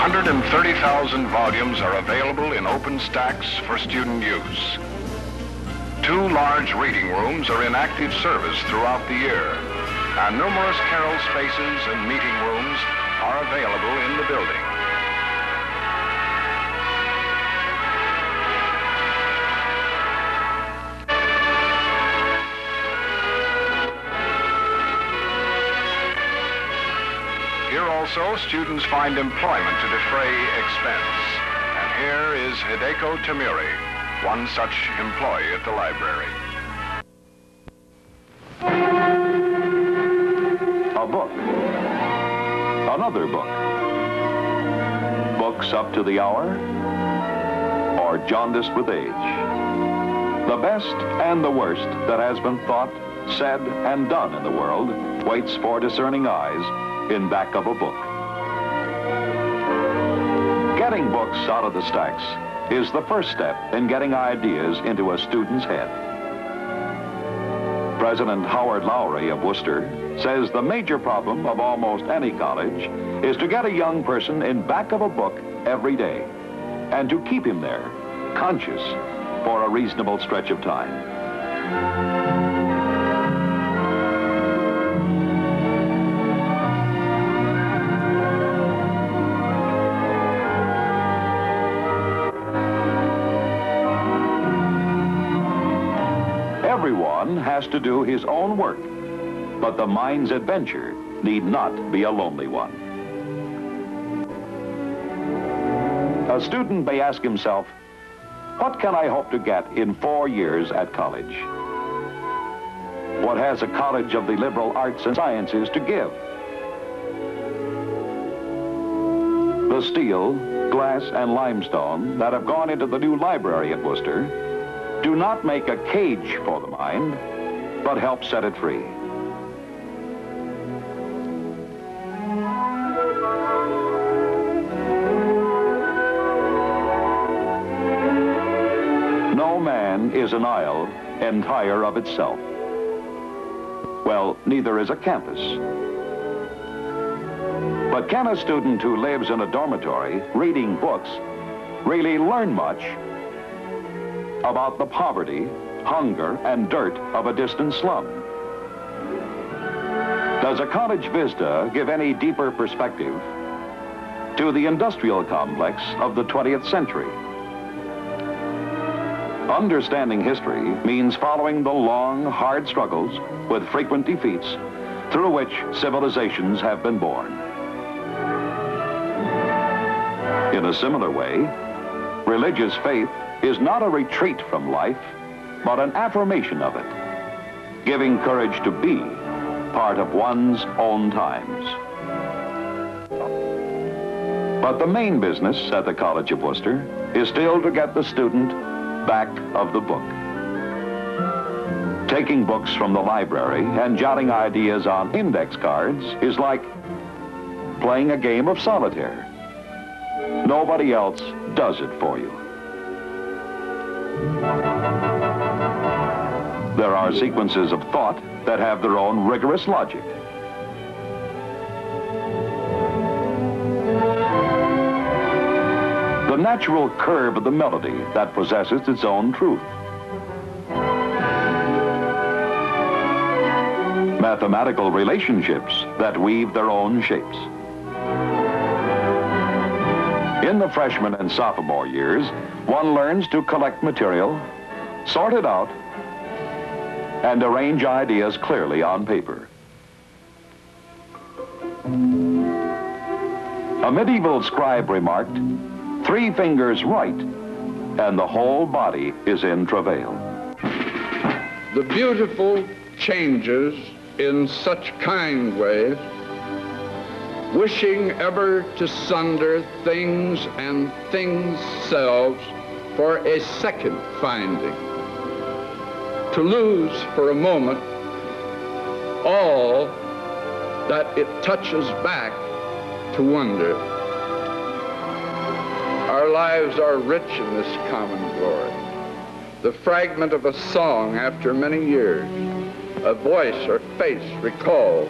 130,000 volumes are available in open stacks for student use. 2 large reading rooms are in active service throughout the year, and numerous carrel spaces and meeting rooms are available in the building. Here also, students find employment to defray expense. And here is Hideko Tamuri, one such employee at the library. A book. Another book. Books up to the hour, or jaundiced with age. The best and the worst that has been thought, said, and done in the world waits for discerning eyes in back of a book. Getting books out of the stacks is the first step in getting ideas into a student's head. President Howard Lowry of Wooster says the major problem of almost any college is to get a young person in back of a book every day and to keep him there, conscious, for a reasonable stretch of time. Everyone has to do his own work, but the mind's adventure need not be a lonely one. A student may ask himself, what can I hope to get in 4 years at college? What has a college of the liberal arts and sciences to give? The steel, glass, and limestone that have gone into the new library at Wooster do not make a cage for the mind, but help set it free. No man is an isle entire of itself. Well, neither is a campus. But can a student who lives in a dormitory reading books really learn much about the poverty, hunger, and dirt of a distant slum? Does a college vista give any deeper perspective to the industrial complex of the 20th century? Understanding history means following the long, hard struggles with frequent defeats through which civilizations have been born. In a similar way, religious faith is not a retreat from life, but an affirmation of it, giving courage to be part of one's own times. But the main business at the College of Wooster is still to get the student back of the book. Taking books from the library and jotting ideas on index cards is like playing a game of solitaire. Nobody else does it for you. There are sequences of thought that have their own rigorous logic. The natural curve of the melody that possesses its own truth. Mathematical relationships that weave their own shapes. In the freshman and sophomore years, one learns to collect material, sort it out, and arrange ideas clearly on paper. A medieval scribe remarked, 3 fingers right, and the whole body is in travail. The beautiful changes in such kind ways, wishing ever to sunder things and things selves for a second finding, to lose for a moment all that it touches back to wonder. Our lives are rich in this common glory. The fragment of a song after many years, a voice or face recalled,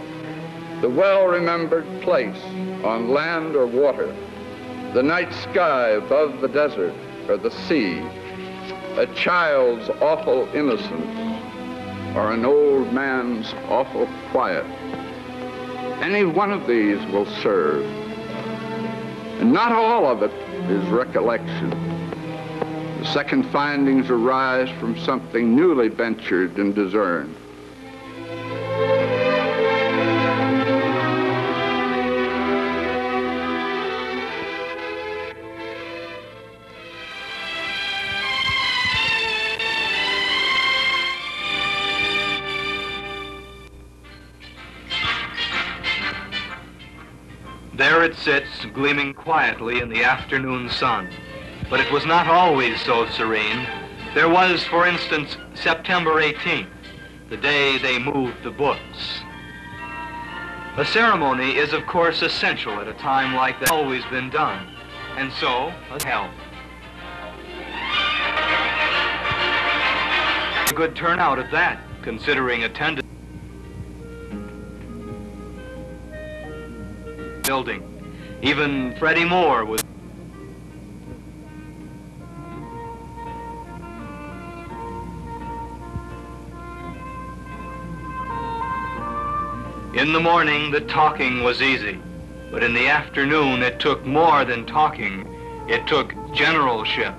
the well-remembered place on land or water, the night sky above the desert or the sea, a child's awful innocence, or an old man's awful quiet. Any one of these will serve. And not all of it is recollection. The second findings arise from something newly ventured and discerned. There it sits, gleaming quietly in the afternoon sun. But it was not always so serene. There was, for instance, September 18th, the day they moved the books. A ceremony is, of course, essential at a time like that. Always been done, and so a help. A good turnout at that, considering attendance. Building. Even Freddie Moore was. In the morning, the talking was easy, but in the afternoon, it took more than talking. It took generalship.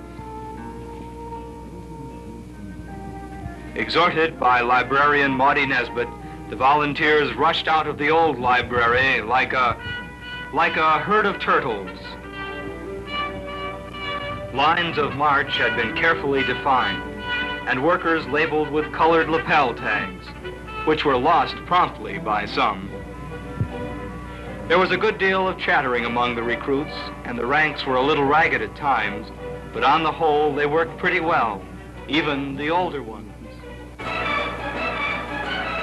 Exhorted by librarian Maudie Nesbitt, the volunteers rushed out of the old library like a herd of turtles. Lines of march had been carefully defined, and workers labeled with colored lapel tags, which were lost promptly by some. There was a good deal of chattering among the recruits, and the ranks were a little ragged at times, but on the whole they worked pretty well, even the older ones.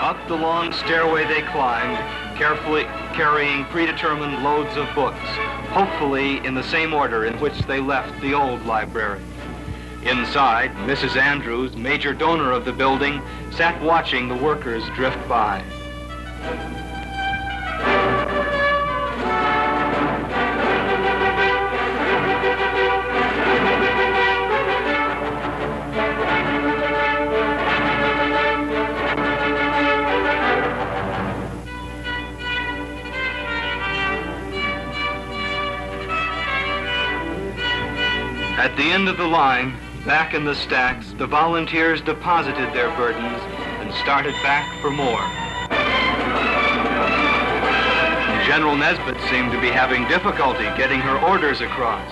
Up the long stairway they climbed, carefully carrying predetermined loads of books, hopefully in the same order in which they left the old library. Inside, Mrs. Andrews, major donor of the building, sat watching the workers drift by. At the end of the line, back in the stacks, the volunteers deposited their burdens and started back for more. General Nesbitt seemed to be having difficulty getting her orders across.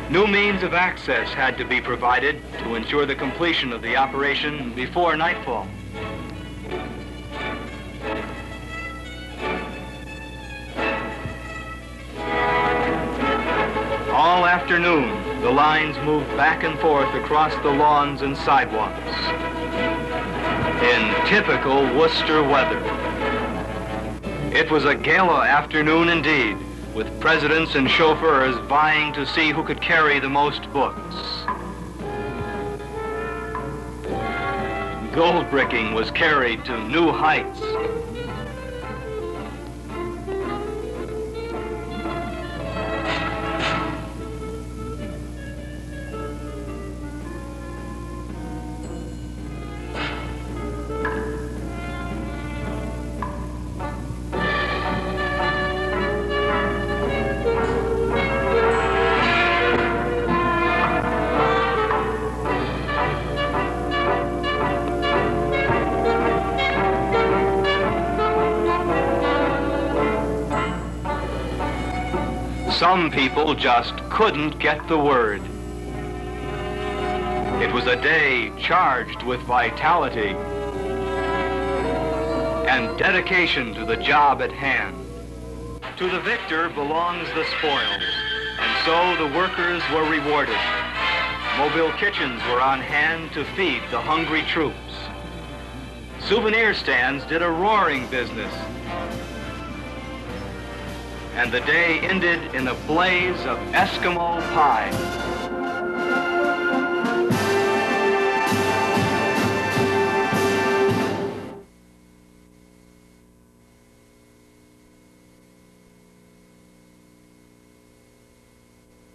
New means of access had to be provided to ensure the completion of the operation before nightfall. All afternoon, the lines moved back and forth across the lawns and sidewalks in typical Wooster weather. It was a gala afternoon indeed, with presidents and chauffeurs vying to see who could carry the most books. Gold bricking was carried to new heights. Some people just couldn't get the word. It was a day charged with vitality and dedication to the job at hand. To the victor belongs the spoils, and so the workers were rewarded. Mobile kitchens were on hand to feed the hungry troops. Souvenir stands did a roaring business. And the day ended in a blaze of Eskimo pie.